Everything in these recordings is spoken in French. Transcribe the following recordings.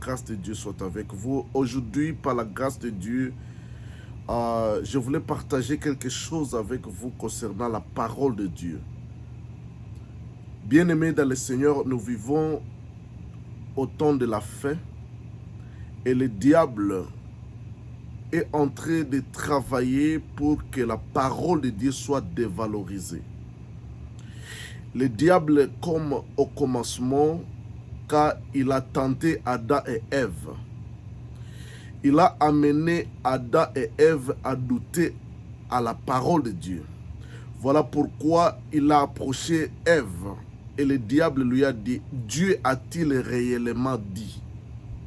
grâce de Dieu soit avec vous. Aujourd'hui, par la grâce de Dieu, je voulais partager quelque chose avec vous concernant la parole de Dieu. Bien-aimés dans le Seigneur, nous vivons au temps de la fin et le diable est en train de travailler pour que la parole de Dieu soit dévalorisée. Le diable, comme au commencement, quand il a tenté Adam et Ève, il a amené Adam et Ève à douter à la parole de Dieu. Voilà pourquoi il a approché Ève et le diable lui a dit, Dieu a-t-il réellement dit?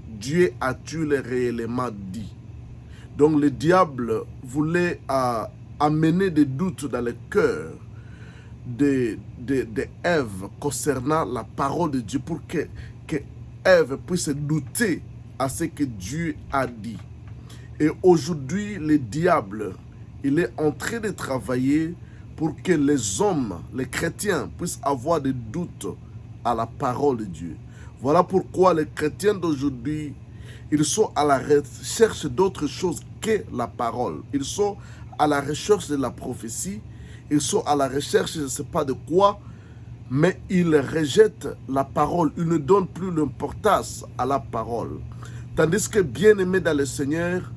Dieu a-t-il réellement dit? Donc le diable voulait amener des doutes dans le cœur de Ève concernant la parole de Dieu pour que Ève puisse douter à ce que Dieu a dit. Et aujourd'hui, le diable, il est en train de travailler pour que les hommes, les chrétiens, puissent avoir des doutes à la parole de Dieu. Voilà pourquoi les chrétiens d'aujourd'hui, ils sont à la recherche d'autre chose que la parole. Ils sont à la recherche de la prophétie. Ils sont à la recherche, je ne sais pas de quoi, mais ils rejettent la parole. Ils ne donnent plus l'importance à la parole. Tandis que, bien-aimés dans le Seigneur,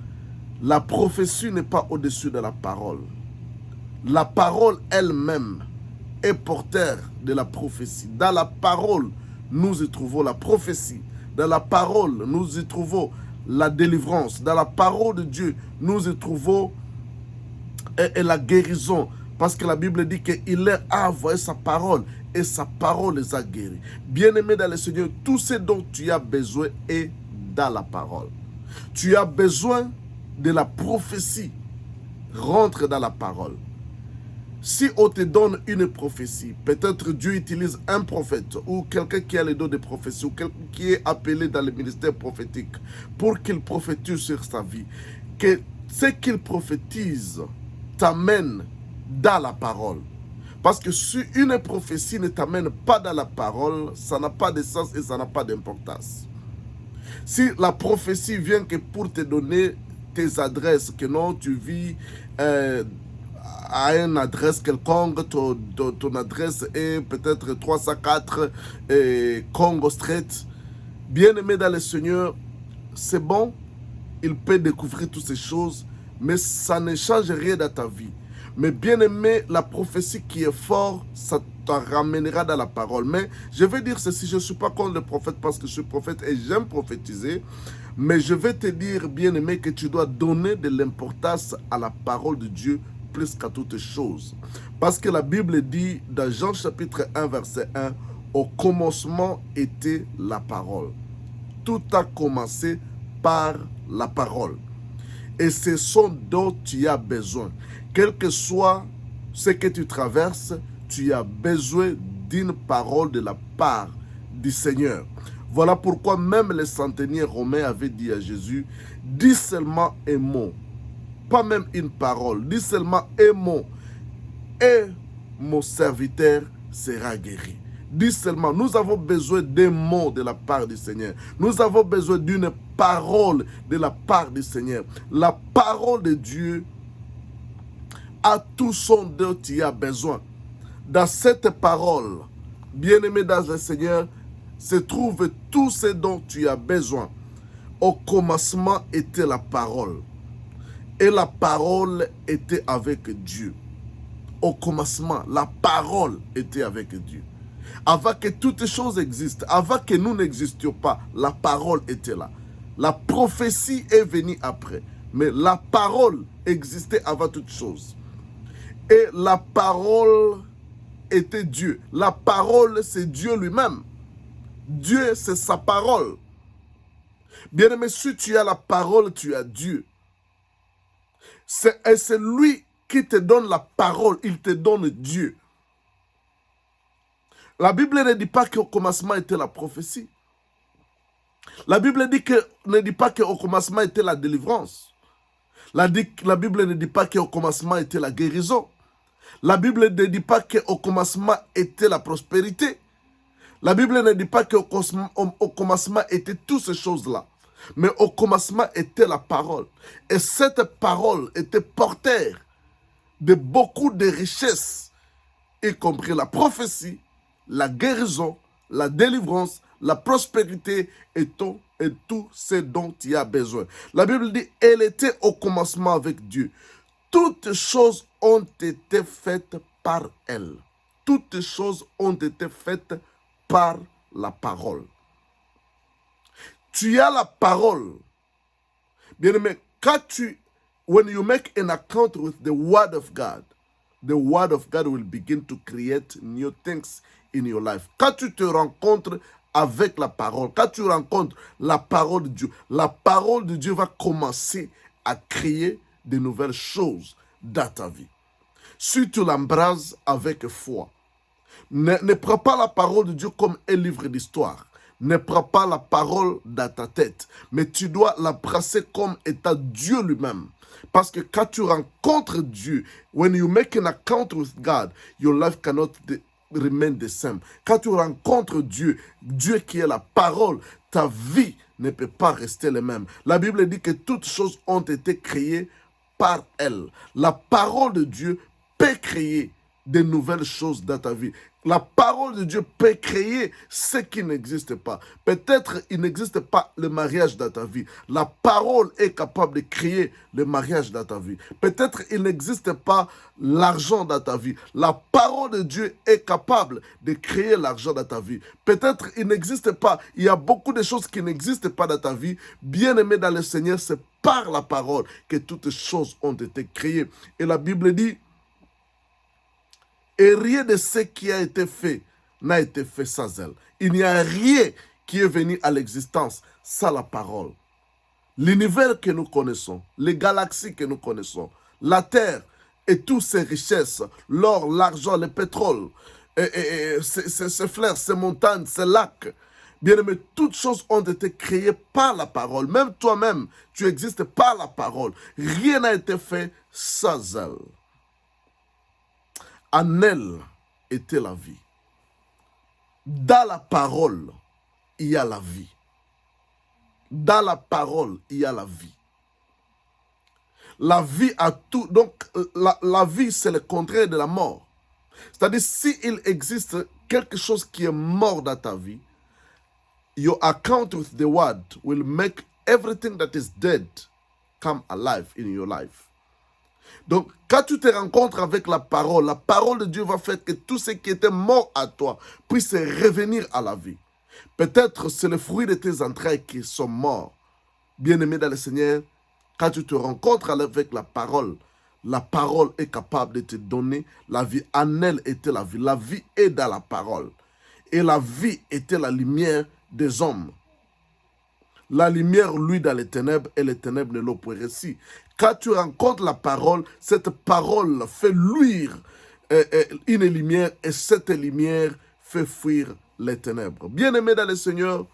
la prophétie n'est pas au-dessus de la parole. La parole elle-même est porteur de la prophétie. Dans la parole, nous y trouvons la prophétie. Dans la parole, nous y trouvons la délivrance. Dans la parole de Dieu, nous y trouvons et la guérison. Parce que la Bible dit qu'il leur a envoyé sa parole et sa parole les a guéris. Bien-aimé dans le Seigneur, tout ce dont tu as besoin est dans la parole. Tu as besoin de la prophétie. Rentre dans la parole. Si on te donne une prophétie, peut-être Dieu utilise un prophète ou quelqu'un qui a le don de prophétie ou quelqu'un qui est appelé dans le ministère prophétique pour qu'il prophétise sur sa vie. Que ce qu'il prophétise t'amène dans la parole. Parce que si une prophétie ne t'amène pas dans la parole, ça n'a pas de sens et ça n'a pas d'importance. Si la prophétie vient que pour te donner tes adresses, que non, tu vis à une adresse quelconque, ton adresse est peut-être 304 Congo Street, bien-aimé dans le Seigneur, c'est bon, il peut découvrir toutes ces choses, mais ça ne change rien dans ta vie. Mais bien aimé, la prophétie qui est forte, ça te ramènera dans la parole. Mais je vais dire ceci, je ne suis pas contre le prophète parce que je suis prophète et j'aime prophétiser. Mais je vais te dire, bien aimé, que tu dois donner de l'importance à la parole de Dieu plus qu'à toutes choses. Parce que la Bible dit dans Jean chapitre 1, verset 1, au commencement était la parole. Tout a commencé par la parole. Et c'est ce dont tu as besoin. Quel que soit ce que tu traverses, tu as besoin d'une parole de la part du Seigneur. Voilà pourquoi même les centeniers romains avaient dit à Jésus, dis seulement un mot, pas même une parole, dis seulement un mot, et mon serviteur sera guéri. Dis seulement, nous avons besoin d'un mot de la part du Seigneur. Nous avons besoin d'une parole de la part du Seigneur. La parole de Dieu a tout ce dont tu as besoin. Dans cette parole, bien-aimé dans le Seigneur, se trouve tout ce dont tu as besoin. Au commencement était la parole. Et la parole était avec Dieu. Au commencement, la parole était avec Dieu. Avant que toutes choses existent, avant que nous n'existions pas, la parole était là. La prophétie est venue après. Mais la parole existait avant toutes choses. Et la parole était Dieu. La parole, c'est Dieu lui-même. Dieu, c'est sa parole. Bien-aimé, si tu as la parole, tu as Dieu. Et c'est lui qui te donne la parole. Il te donne Dieu. La Bible ne dit pas qu'au commencement était la prophétie. La Bible ne dit pas qu'au commencement était la délivrance. La Bible ne dit pas qu'au commencement était la guérison. La Bible ne dit pas qu'au commencement était la prospérité. La Bible ne dit pas qu'au commencement étaient toutes ces choses-là. Mais au commencement était la parole. Et cette parole était porteur de beaucoup de richesses, y compris la prophétie, la guérison, la délivrance, la prospérité et tout ce dont il y a besoin. La Bible dit, elle était au commencement avec Dieu. Toutes choses ont été faites par elle. Toutes choses ont été faites par la parole. Tu as la parole. Bien aimé, when you make an account with the word of God will begin to create new things in your life. Quand tu te rencontres avec la parole, quand tu rencontres la parole de Dieu va commencer à créer de nouvelles choses dans ta vie. Si tu l'embrases avec foi, ne prends pas la parole de Dieu comme un livre d'histoire. Ne prends pas la parole dans ta tête, mais tu dois l'embrasser comme étant Dieu lui-même. Parce que quand tu rencontres Dieu, when you make an account with God, your life cannot remain the same. Quand tu rencontres Dieu, Dieu qui est la parole, ta vie ne peut pas rester la même. La Bible dit que toutes choses ont été créées par elle. La parole de Dieu peut créer de nouvelles choses dans ta vie. La parole de Dieu peut créer ce qui n'existe pas. Peut-être il n'existe pas le mariage dans ta vie. La parole est capable de créer le mariage dans ta vie. Peut-être il n'existe pas l'argent dans ta vie. La parole de Dieu est capable de créer l'argent dans ta vie. Peut-être il n'existe pas. Il y a beaucoup de choses qui n'existent pas dans ta vie. Bien-aimé dans le Seigneur, c'est par la parole que toutes choses ont été créées. Et la Bible dit, et rien de ce qui a été fait n'a été fait sans elle. Il n'y a rien qui est venu à l'existence sans la parole. L'univers que nous connaissons, les galaxies que nous connaissons, la terre et toutes ses richesses, l'or, l'argent, le pétrole, ces fleurs, ces montagnes, ces lacs, bien aimé, toutes choses ont été créées par la parole. Même toi-même, tu existes par la parole. Rien n'a été fait sans elle. En elle était la vie. Dans la parole, il y a la vie. Dans la parole, il y a la vie. La vie a tout. Donc, la vie, c'est le contraire de la mort. C'est-à-dire, s'il existe quelque chose qui est mort dans ta vie, your account with the word will make everything that is dead come alive in your life. Donc, quand tu te rencontres avec la parole de Dieu va faire que tout ce qui était mort à toi puisse revenir à la vie. Peut-être c'est le fruit de tes entrailles qui sont morts. Bien-aimé dans le Seigneur, quand tu te rencontres avec la parole est capable de te donner la vie. En elle était la vie. La vie est dans la parole. Et la vie était la lumière des hommes. La lumière, lui, dans les ténèbres, et les ténèbres ne l'ont point réussi. Quand tu rencontres la parole, cette parole fait luire une lumière, et cette lumière fait fuir les ténèbres. Bien-aimé dans le Seigneur,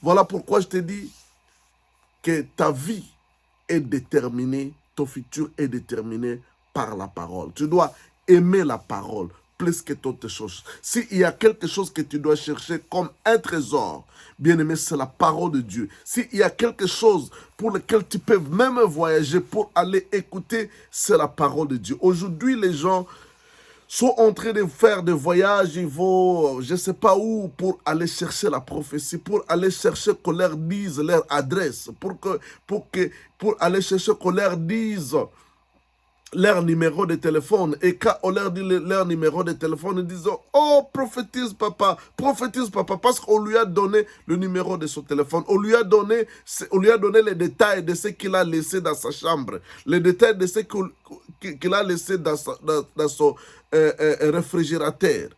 voilà pourquoi je te dis que ta vie est déterminée, ton futur est déterminé par la parole. Tu dois aimer la parole plus que toutes choses. S'il y a quelque chose que tu dois chercher comme un trésor, bien-aimé, c'est la parole de Dieu. S'il y a quelque chose pour lequel tu peux même voyager pour aller écouter, c'est la parole de Dieu. Aujourd'hui, les gens sont en train de faire des voyages, ils vont, je ne sais pas où, pour aller chercher la prophétie, pour aller chercher qu'on leur dise leur adresse, pour aller chercher qu'on leur dise leur numéro de téléphone. Et quand on leur dit leur numéro de téléphone, ils disent « Oh, prophétise papa, parce qu'on lui a donné le numéro de son téléphone. On lui a donné les détails de ce qu'il a laissé dans sa chambre, les détails de ce qu'il a laissé dans son réfrigérateur. »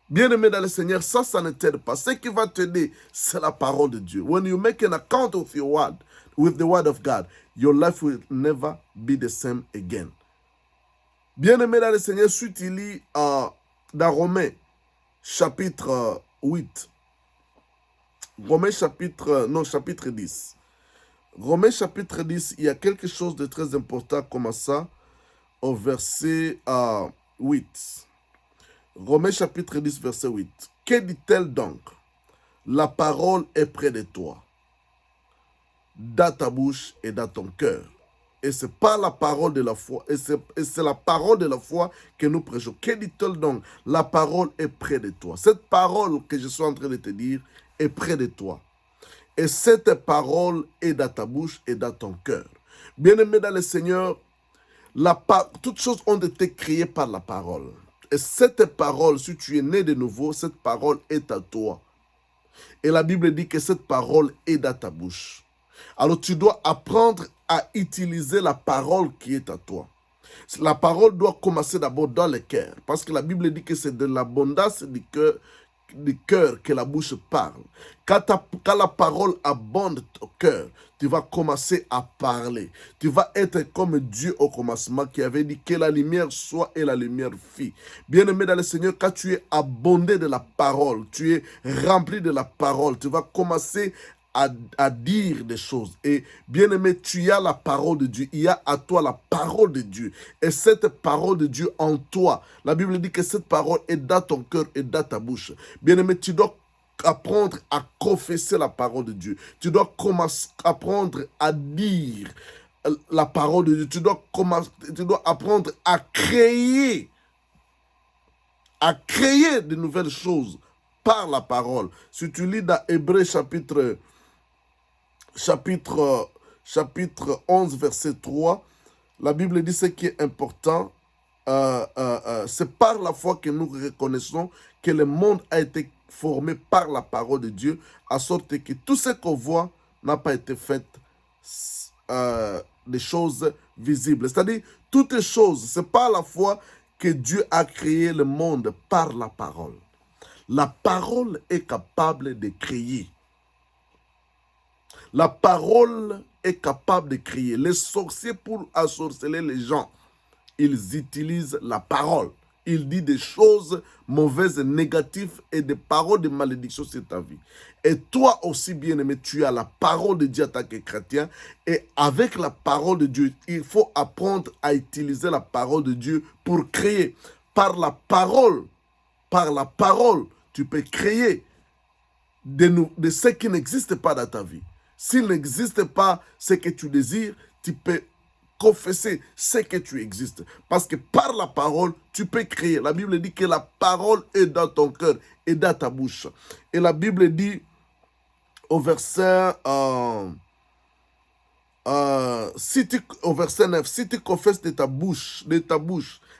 Bien-aimé dans le Seigneur, ça ne t'aide pas. Ce qui va t'aider, c'est la parole de Dieu. When you make an account of your word, with the word of God, your life will never be the same again. Bien-aimé dans le Seigneur, suite il lit dans Romains chapitre 8. Romains chapitre 10. Romains chapitre 10, il y a quelque chose de très important comme ça au verset 8. Romains chapitre 10, verset 8. Que dit-elle donc? La parole est près de toi, dans ta bouche et dans ton cœur. Et c'est pas la parole de la foi, et c'est la parole de la foi que nous prêchons. Que dit-elle donc? La parole est près de toi. Cette parole que je suis en train de te dire est près de toi. Et cette parole est dans ta bouche et dans ton cœur. Bien-aimé dans le Seigneur, toutes choses ont été créées par la parole. Et cette parole, si tu es né de nouveau, cette parole est à toi. Et la Bible dit que cette parole est dans ta bouche. Alors tu dois apprendre à utiliser la parole qui est à toi. La parole doit commencer d'abord dans le cœur. Parce que la Bible dit que c'est de l'abondance du cœur que la bouche parle. Quand la parole abonde au cœur, tu vas commencer à parler. Tu vas être comme Dieu au commencement qui avait dit que la lumière soit et la lumière fit. Bien-aimé dans le Seigneur, quand tu es abondé de la parole, tu es rempli de la parole, tu vas commencer à dire des choses. Et bien aimé, tu as la parole de Dieu. Il y a à toi la parole de Dieu. Et cette parole de Dieu en toi, la Bible dit que cette parole est dans ton cœur et dans ta bouche. Bien aimé, tu dois apprendre à confesser la parole de Dieu. Tu dois apprendre à dire la parole de Dieu. Tu dois apprendre à créer de nouvelles choses par la parole. Si tu lis dans Hébreux chapitre 11, verset 3, la Bible dit ce qui est important, c'est par la foi que nous reconnaissons que le monde a été formé par la parole de Dieu, à sorte que tout ce qu'on voit n'a pas été fait des choses visibles. C'est-à-dire, toutes les choses, c'est par la foi que Dieu a créé le monde par la parole. La parole est capable de créer. La parole est capable de créer. Les sorciers, pour ensorceler les gens, ils utilisent la parole. Ils disent des choses mauvaises, négatives et des paroles de malédiction sur ta vie. Et toi aussi, bien-aimé, tu as la parole de Dieu en tant que chrétien. Et avec la parole de Dieu, il faut apprendre à utiliser la parole de Dieu pour créer. Par la parole, tu peux créer de ce qui n'existe pas dans ta vie. S'il n'existe pas ce que tu désires, tu peux confesser ce que tu existes. Parce que par la parole, tu peux créer. La Bible dit que la parole est dans ton cœur et dans ta bouche. Et la Bible dit au verset, au verset 9, si tu confesses de ta bouche,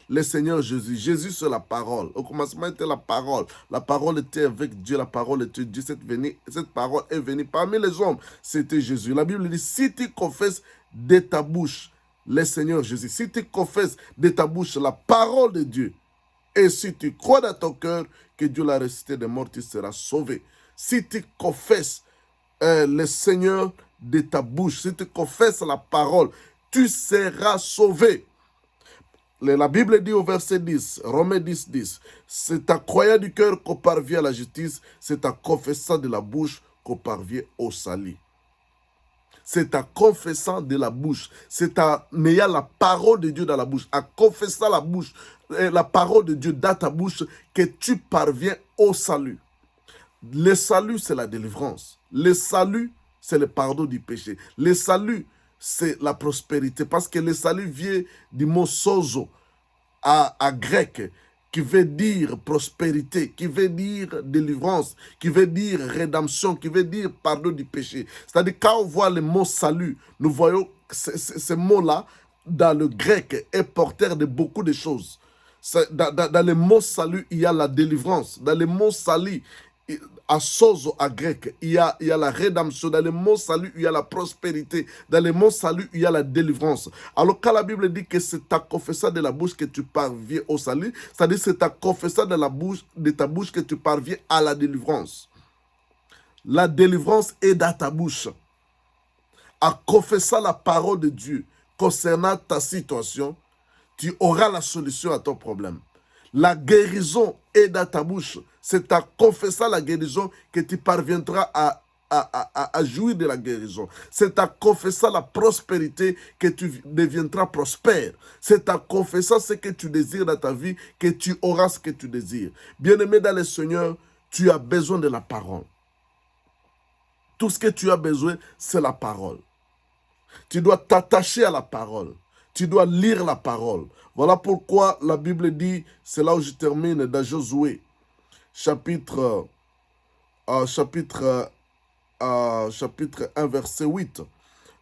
le Seigneur Jésus. Jésus, c'est la parole. Au commencement était la parole. La parole était avec Dieu. La parole était Dieu. Cette parole est venue parmi les hommes. C'était Jésus. La Bible dit, si tu confesses de ta bouche le Seigneur Jésus, si tu confesses de ta bouche la parole de Dieu, et si tu crois dans ton cœur que Dieu l'a ressuscité des morts, tu seras sauvé. Si tu confesses le Seigneur de ta bouche, si tu confesses la parole, tu seras sauvé. La Bible dit au verset 10, Romains 10, 10, c'est en croyant du cœur qu'on parvient à la justice, c'est en confessant de la bouche qu'on parvient au salut. C'est en confessant de la bouche, c'est en ayant la parole de Dieu dans la bouche, en confessant la parole de Dieu dans ta bouche, que tu parviens au salut. Le salut, c'est la délivrance. Le salut, c'est le pardon du péché. Le salut, c'est la prospérité. Parce que le salut vient du mot sozo à grec, qui veut dire prospérité, qui veut dire délivrance, qui veut dire rédemption, qui veut dire pardon du péché. C'est-à-dire, quand on voit le mot salut, nous voyons que ce mot-là, dans le grec, est porteur de beaucoup de choses. Dans le mot salut, il y a la délivrance. Dans le mot salut, à sozo, à grec, il y a la rédemption. Dans le mot salut, il y a la prospérité. Dans le mot salut, il y a la délivrance. Alors, quand la Bible dit que c'est ta confessant de la bouche que tu parviens au salut, c'est-à-dire c'est ta confessant de ta bouche que tu parviens à la délivrance. La délivrance est dans ta bouche. En confessant la parole de Dieu concernant ta situation, tu auras la solution à ton problème. La guérison est dans ta bouche. C'est en confessant la guérison que tu parviendras à jouir de la guérison. C'est en confessant la prospérité que tu deviendras prospère. C'est en confessant ce que tu désires dans ta vie que tu auras ce que tu désires. Bien-aimé dans le Seigneur, tu as besoin de la parole. Tout ce que tu as besoin, c'est la parole. Tu dois t'attacher à la parole. Tu dois lire la parole. Voilà pourquoi la Bible dit, c'est là où je termine, dans Josué, chapitre 1, verset 8.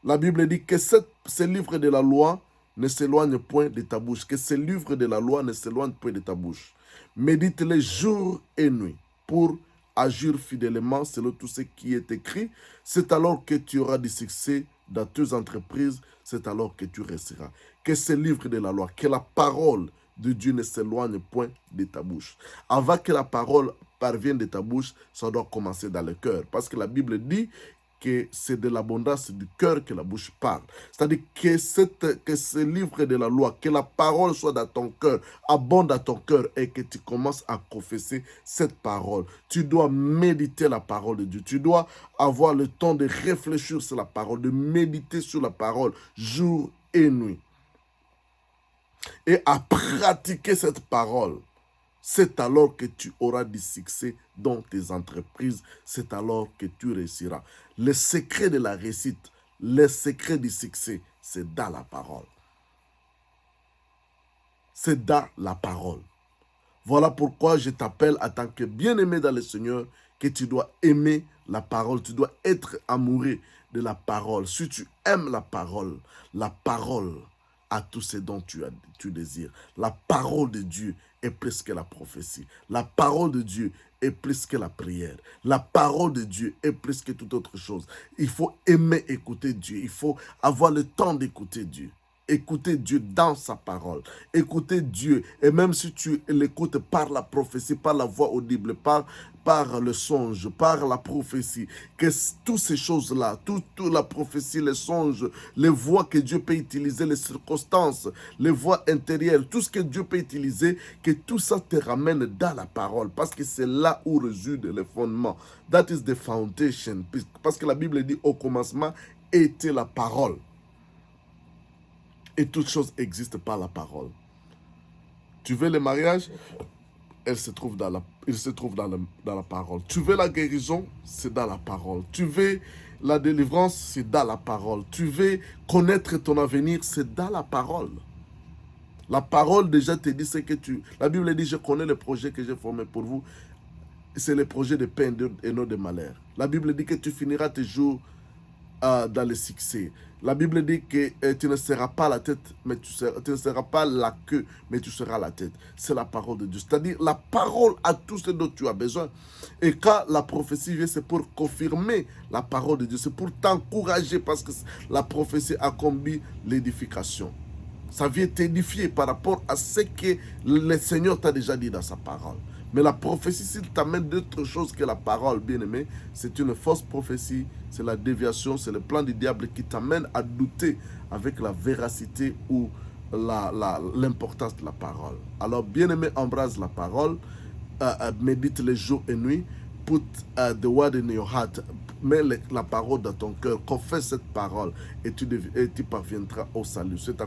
La Bible dit que ce livre de la loi ne s'éloigne point de ta bouche. Que ce livre de la loi ne s'éloigne point de ta bouche. Médite-les jour et nuit pour agir fidèlement selon tout ce qui est écrit. C'est alors que tu auras du succès dans tes entreprises. C'est alors que tu réussiras. Que ce livre de la loi, que la parole de Dieu ne s'éloigne point de ta bouche. Avant que la parole parvienne de ta bouche, ça doit commencer dans le cœur. Parce que la Bible dit que c'est de l'abondance du cœur que la bouche parle. C'est-à-dire que ce livre de la loi, que la parole soit dans ton cœur, abonde dans ton cœur et que tu commences à confesser cette parole. Tu dois méditer la parole de Dieu. Tu dois avoir le temps de réfléchir sur la parole, de méditer sur la parole jour et nuit. Et à pratiquer cette parole. C'est alors que tu auras du succès dans tes entreprises. C'est alors que tu réussiras. Le secret de la réussite, le secret du succès, c'est dans la parole. C'est dans la parole. Voilà pourquoi je t'appelle en tant que bien-aimé dans le Seigneur, que tu dois aimer la parole. Tu dois être amoureux de la parole. Si tu aimes la parole à tout ce dont tu désires. La parole de Dieu est plus que la prophétie. La parole de Dieu est plus que la prière. La parole de Dieu est plus que toute autre chose. Il faut aimer écouter Dieu. Il faut avoir le temps d'écouter Dieu. Écoutez Dieu dans sa parole. Écoutez Dieu. Et même si tu l'écoutes par la prophétie, par la voix audible, par le songe, par la prophétie, que toutes ces choses-là, toute la prophétie, les songes, les voix que Dieu peut utiliser, les circonstances, les voix intérieures, tout ce que Dieu peut utiliser, que tout ça te ramène dans la parole. Parce que c'est là où réside le fondement. That is the foundation. Parce que la Bible dit au commencement était la parole. Et toute chose existe par la parole. Tu veux le mariage? Il se trouve dans la parole. Tu veux la guérison? C'est dans la parole. Tu veux la délivrance? C'est dans la parole. Tu veux connaître ton avenir? C'est dans la parole. La parole déjà te dit ce que tu... La Bible dit, je connais le projet que j'ai formé pour vous. C'est le projet de paix et non de malheur. La Bible dit que tu finiras tes jours dans le succès. La Bible dit que tu ne seras pas la tête, mais tu ne seras pas la queue, mais tu seras la tête. C'est la parole de Dieu. C'est-à-dire la parole à tout ce dont tu as besoin. Et quand la prophétie vient, c'est pour confirmer la parole de Dieu. C'est pour t'encourager parce que la prophétie accomplit l'édification. Ça vient t'édifier par rapport à ce que le Seigneur t'a déjà dit dans sa parole. Mais la prophétie, s'il t'amène d'autres choses que la parole, bien-aimé, c'est une fausse prophétie, c'est la déviation, c'est le plan du diable qui t'amène à douter avec la véracité ou l'importance de la parole. Alors, bien-aimé, embrasse la parole, médite les jours et nuits, put the word in your heart, mets la parole dans ton cœur, confesse cette parole et tu parviendras au salut.